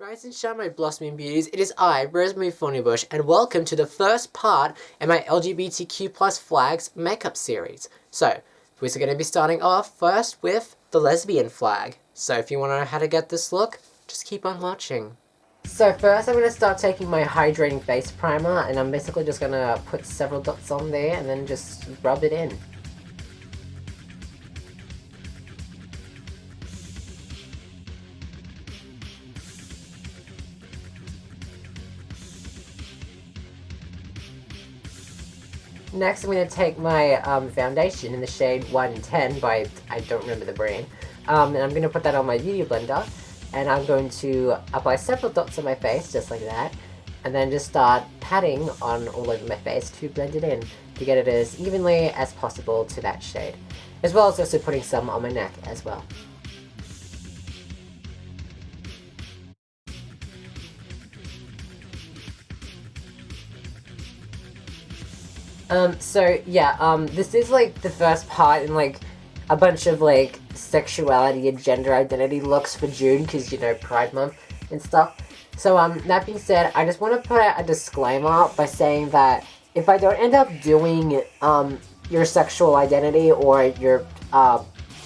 Rise and shine, my blossoming beauties. It is I, Rosemary Thornybush, and welcome to the first part in my LGBTQ plus flags makeup series. So, we're going to be starting off first with the lesbian flag. So if you want to know how to get this look, just keep on watching. So first I'm going to start taking my hydrating face primer, and I'm basically just going to put several dots on there and then just rub it in. Next, I'm going to take my foundation in the shade 110 by, I don't remember the brand, and I'm going to put that on my beauty blender, and I'm going to apply several dots on my face, just like that, and then just start patting on all over my face to blend it in, to get it as evenly as possible to that shade, as well as also putting some on my neck as well. This is like the first part in like a bunch of like sexuality and gender identity looks for June, because you know, Pride Month and stuff. So that being said, I just want to put out a disclaimer by saying that if I don't end up doing your sexual identity or your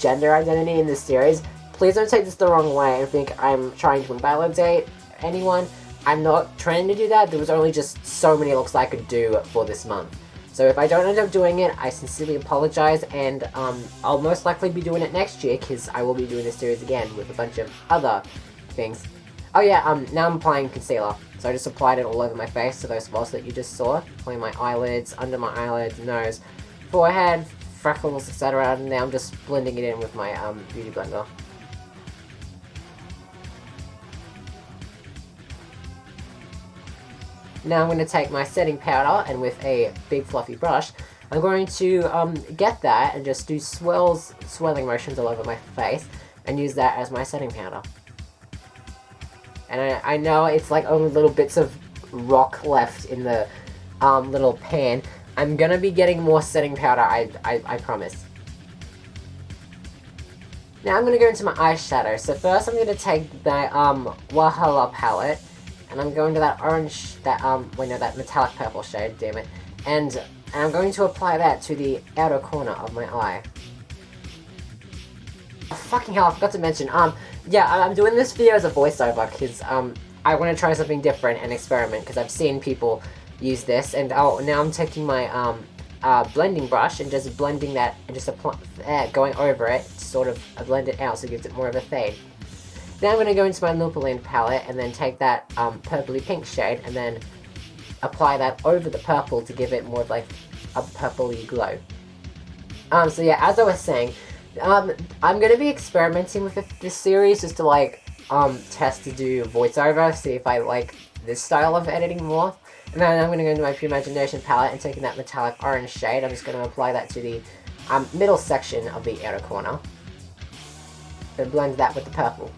gender identity in this series, please don't take this the wrong way and think I'm trying to invalidate anyone. I'm not trying to do that. There was only just so many looks I could do for this month. So if I don't end up doing it, I sincerely apologize, and I'll most likely be doing it next year, because I will be doing this series again with a bunch of other things. Oh yeah, now I'm applying concealer. So I just applied it all over my face, to those spots that you just saw. Applying my eyelids, under my eyelids, nose, forehead, freckles, etc. And now I'm just blending it in with my beauty blender. Now I'm going to take my setting powder, and with a big fluffy brush, I'm going to get that and just do swirling motions all over my face, and use that as my setting powder. And I know it's like only little bits of rock left in the little pan. I'm going to be getting more setting powder, I promise. Now I'm going to go into my eyeshadow. So first I'm going to take my Wahala palette, and I'm going to that orange, that metallic purple shade, damn it, and I'm going to apply that to the outer corner of my eye. Oh, fucking hell, I forgot to mention, yeah, I'm doing this video as a voiceover, because, I want to try something different and experiment, because I've seen people use this, and now I'm taking my, blending brush, and just blending that, and just going over it, to sort of blend it out, so it gives it more of a fade. Now I'm going to go into my Lupaline palette, and then take that purpley pink shade, and then apply that over the purple to give it more of like a purpley glow. So yeah, as I was saying, I'm going to be experimenting with this series just to like test to do voiceover, see if I like this style of editing more. And then I'm going to go into my Pure Imagination palette, and taking that metallic orange shade, I'm just going to apply that to the middle section of the outer corner. Then blend that with the purple.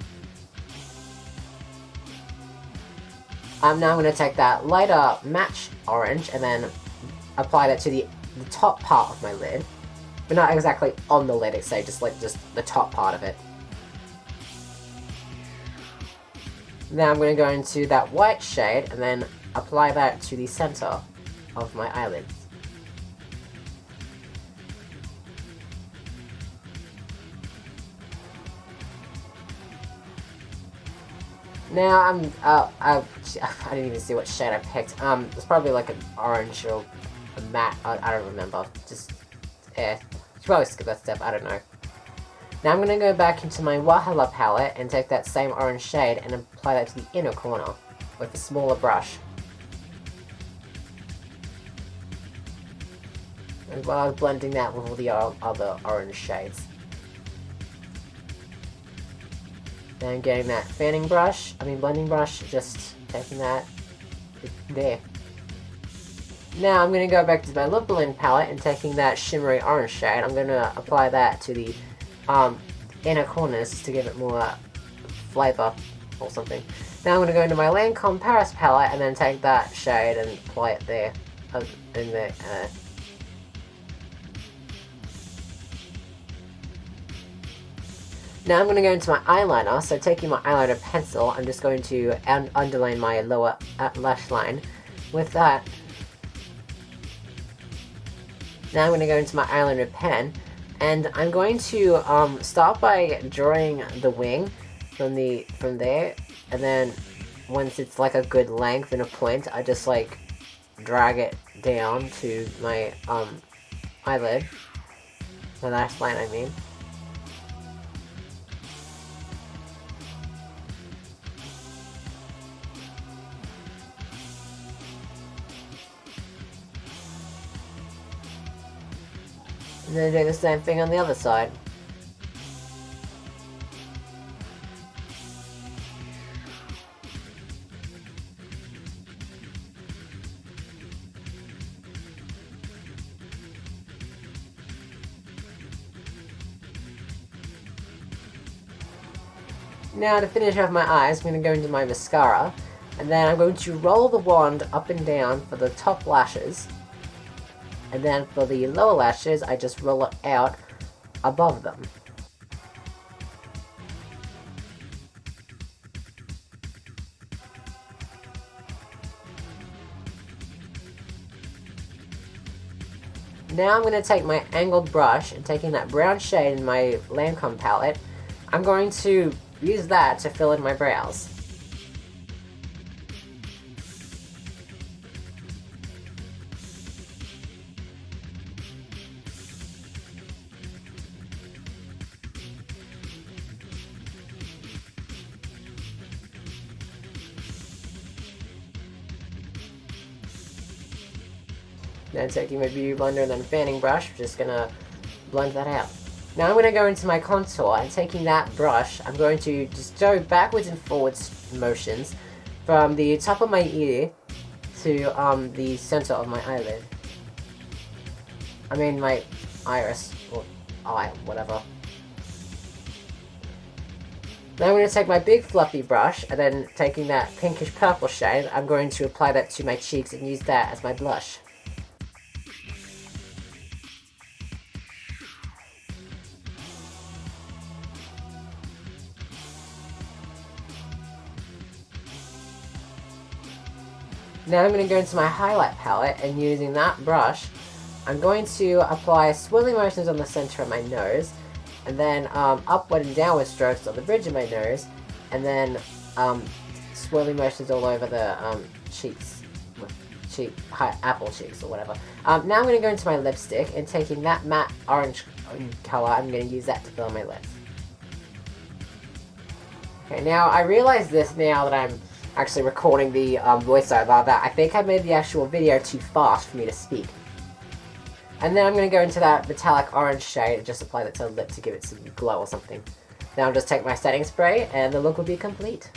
Now I'm going to take that lighter match orange, and then apply that to the top part of my lid. But not exactly on the lid, it's just the top part of it. Now I'm going to go into that white shade, and then apply that to the center of my eyelids. Now I didn't even see what shade I picked. It's probably like an orange or a matte. I don't remember. Just you probably skip that step. I don't know. Now I'm gonna go back into my Wahala palette and take that same orange shade and apply that to the inner corner with a smaller brush. And while I was blending that with all the other orange shades. Then getting that blending brush, just taking that there. Now I'm going to go back to my Lupaline palette and taking that shimmery orange shade, I'm going to apply that to the inner corners to give it more flavour or something. Now I'm going to go into my Lancome Paris palette and then take that shade and apply it there, in there. Now I'm going to go into my eyeliner, so taking my eyeliner pencil, I'm just going to underline my lower lash line with that. Now I'm going to go into my eyeliner pen, and I'm going to start by drawing the wing from there, and then once it's like a good length and a point, I just like drag it down to my eyelid, my lash line I mean. And then do the same thing on the other side. Now to finish off my eyes, I'm going to go into my mascara, and then I'm going to roll the wand up and down for the top lashes. And then for the lower lashes, I just roll it out above them. Now I'm going to take my angled brush and taking that brown shade in my Lancome palette, I'm going to use that to fill in my brows. Then taking my beauty blender and then fanning brush, just gonna blend that out. Now I'm gonna go into my contour, and taking that brush, I'm going to just go backwards and forwards motions from the top of my ear to the center of my eyelid. I mean my iris, or eye, whatever. Now I'm going to take my big fluffy brush, and then taking that pinkish purple shade, I'm going to apply that to my cheeks and use that as my blush. Now I'm going to go into my highlight palette, and using that brush, I'm going to apply swirling motions on the center of my nose, and then upward and downward strokes on the bridge of my nose, and then swirling motions all over the cheeks, apple cheeks or whatever. Now I'm going to go into my lipstick, and taking that matte orange color, I'm going to use that to fill my lips. Okay, now I realize this now that I'm actually recording the voiceover, that I think I made the actual video too fast for me to speak. And then I'm going to go into that metallic orange shade and just apply that to the lip to give it some glow or something. Now I'll just take my setting spray and the look will be complete.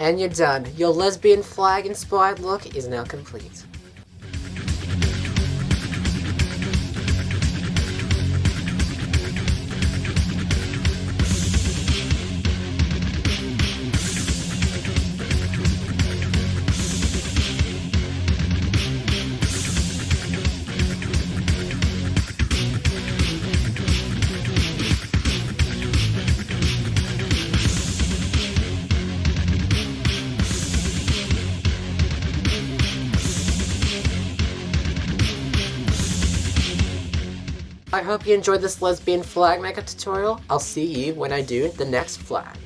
And you're done. Your lesbian flag inspired look is now complete. I hope you enjoyed this lesbian flag makeup tutorial. I'll see you when I do the next flag.